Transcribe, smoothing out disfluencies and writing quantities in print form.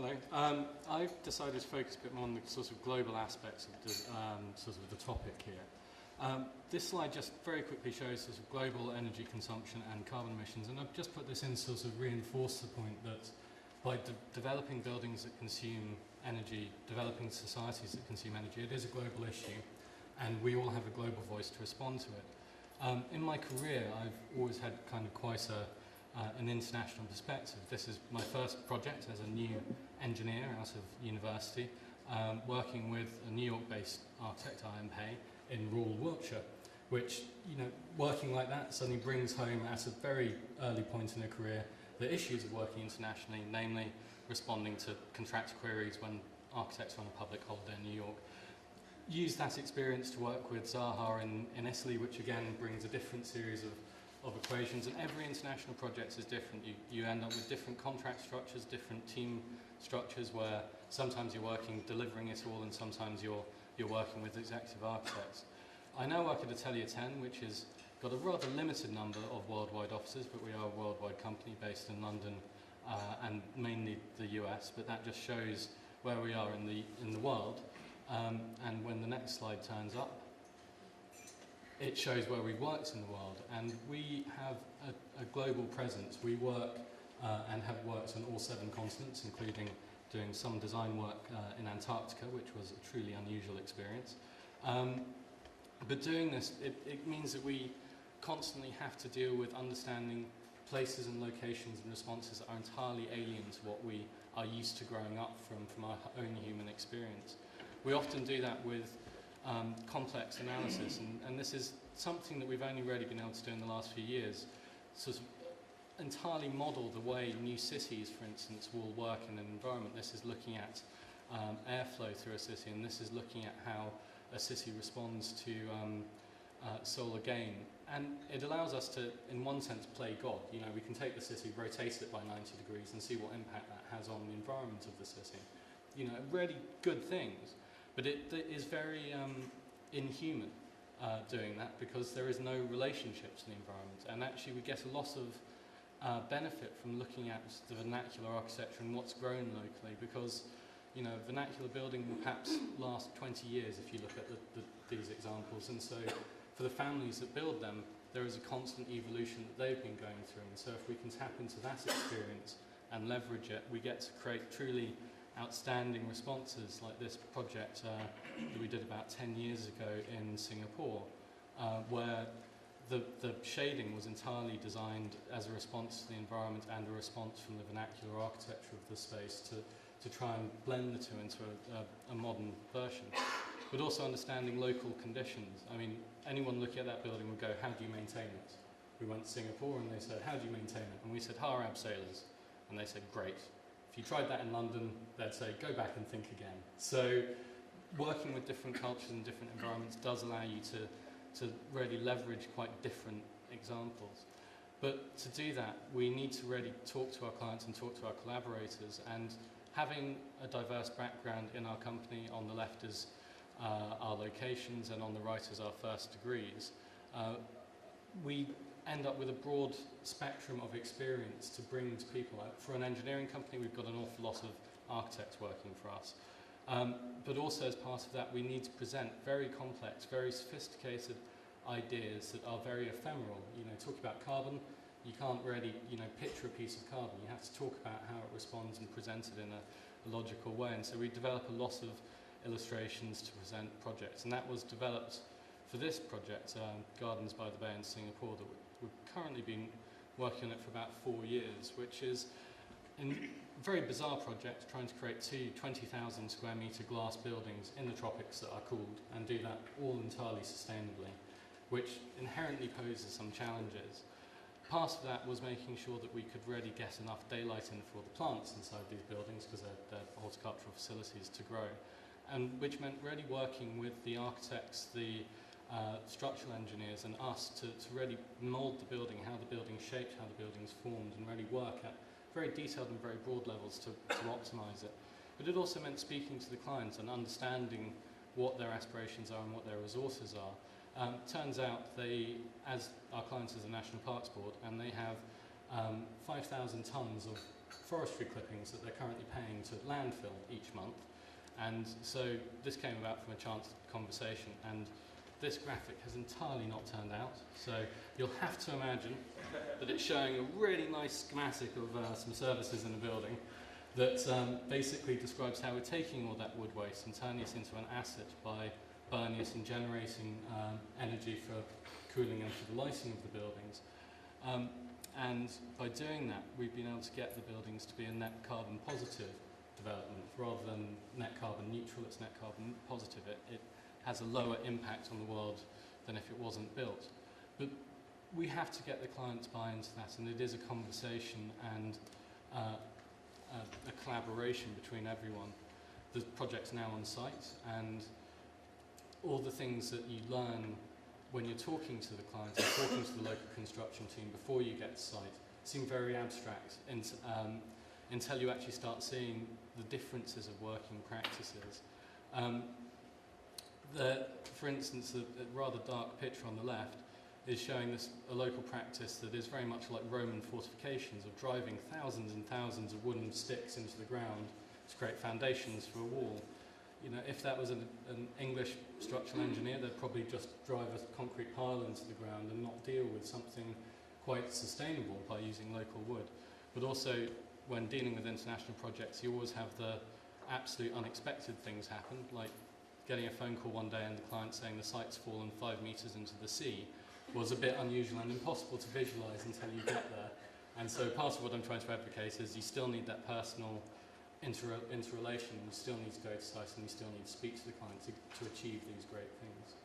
Hello. I've decided to focus a bit more on the sort of global aspects of the sort of the topic here. This slide just very quickly shows sort of global energy consumption and carbon emissions, and I've just put this in to sort of reinforce the point that by developing buildings that consume energy, developing societies that consume energy, it is a global issue, and we all have a global voice to respond to it. In my career, I've always had kind of quite an international perspective. This is my first project as a new engineer out of university, working with a New York-based architect, I.M. Hay, in rural Wiltshire, which, you know, working like that suddenly brings home at a very early point in a career the issues of working internationally, namely responding to contract queries when architects are on a public holiday in New York. Use that experience to work with Zaha in Italy, which again brings a different series of equations, and every international project is different. You end up with different contract structures, different team structures, where sometimes you're working delivering it all and sometimes you're working with executive architects. I now work at Atelier 10, which has got a rather limited number of worldwide offices, but we are a worldwide company based in London and mainly the US, but that just shows where we are in the world. And when the next slide turns up, it shows where we've worked in the world, and we have a global presence. We work and have worked on all 7 continents, including doing some design work in Antarctica, which was a truly unusual experience. But doing this, it means that we constantly have to deal with understanding places and locations and responses that are entirely alien to what we are used to growing up from our own human experience. We often do that with complex analysis, and this is something that we've only really been able to do in the last few years, sort of entirely model the way new cities, for instance, will work in an environment. This is looking at airflow through a city, and this is looking at how a city responds to solar gain. And it allows us to, in one sense, play God. You know, we can take the city, rotate it by 90 degrees, and see what impact that has on the environment of the city. You know, really good things. But it is very inhuman doing that, because there is no relationship to the environment, and actually we get a lot of benefit from looking at the vernacular architecture and what's grown locally, because, you know, vernacular building will perhaps last 20 years if you look at these examples, and so for the families that build them, there is a constant evolution that they've been going through, and so if we can tap into that experience and leverage it, we get to create truly outstanding responses like this project that we did about 10 years ago in Singapore, where the shading was entirely designed as a response to the environment and a response from the vernacular architecture of the space to try and blend the two into a modern version. But also understanding local conditions. I mean, anyone looking at that building would go, how do you maintain it? We went to Singapore and they said, how do you maintain it? And we said, hire abseilers. And they said, great. If you tried that in London, they'd say, go back and think again. So working with different cultures and different environments does allow you to really leverage quite different examples. But to do that, we need to really talk to our clients and talk to our collaborators, and having a diverse background in our company, on the left is our locations and on the right is our first degrees, we end up with a broad spectrum of experience to bring to people. For an engineering company, we've got an awful lot of architects working for us. But also as part of that, we need to present very complex, very sophisticated ideas that are very ephemeral. You know, talking about carbon, you can't really, you know, picture a piece of carbon. You have to talk about how it responds and present it in a logical way. And so we develop a lot of illustrations to present projects. And that was developed for this project, Gardens by the Bay in Singapore, that we've currently been working on it for about 4 years, which is a very bizarre project, trying to create 2 20,000 square metre glass buildings in the tropics that are cooled, and do that all entirely sustainably, which inherently poses some challenges. Part of that was making sure that we could really get enough daylight in for the plants inside these buildings, because they're horticultural facilities to grow, and which meant really working with the architects, the structural engineers and us to really mould the building, how the building's shaped, how the building's formed, and really work at very detailed and very broad levels to optimise it. But it also meant speaking to the clients and understanding what their aspirations are and what their resources are. Turns out as our clients is the National Parks Board, and they have 5,000 tonnes of forestry clippings that they're currently paying to landfill each month. And so this came about from a chance conversation, and this graphic has entirely not turned out. So you'll have to imagine that it's showing a really nice schematic of some services in a building that basically describes how we're taking all that wood waste and turning it into an asset by burning it and generating energy for cooling and for the lighting of the buildings. And by doing that, we've been able to get the buildings to be a net carbon positive development rather than net carbon neutral. It's net carbon positive. It has a lower impact on the world than if it wasn't built. But we have to get the clients buy into that, and it is a conversation and a collaboration between everyone. The project's now on site, and all the things that you learn when you're talking to the client and talking to the local construction team before you get to site seem very abstract until you actually start seeing the differences of working practices. For instance, the rather dark picture on the left is showing a local practice that is very much like Roman fortifications, of driving thousands and thousands of wooden sticks into the ground to create foundations for a wall. You know, if that was an English structural engineer, they'd probably just drive a concrete pile into the ground and not deal with something quite sustainable by using local wood. But also, when dealing with international projects, you always have the absolute unexpected things happen, like getting a phone call one day and the client saying the site's fallen 5 meters into the sea was a bit unusual and impossible to visualize until you get there. And so part of what I'm trying to advocate is you still need that personal interrelation, you still need to go to site and you still need to speak to the client to achieve these great things.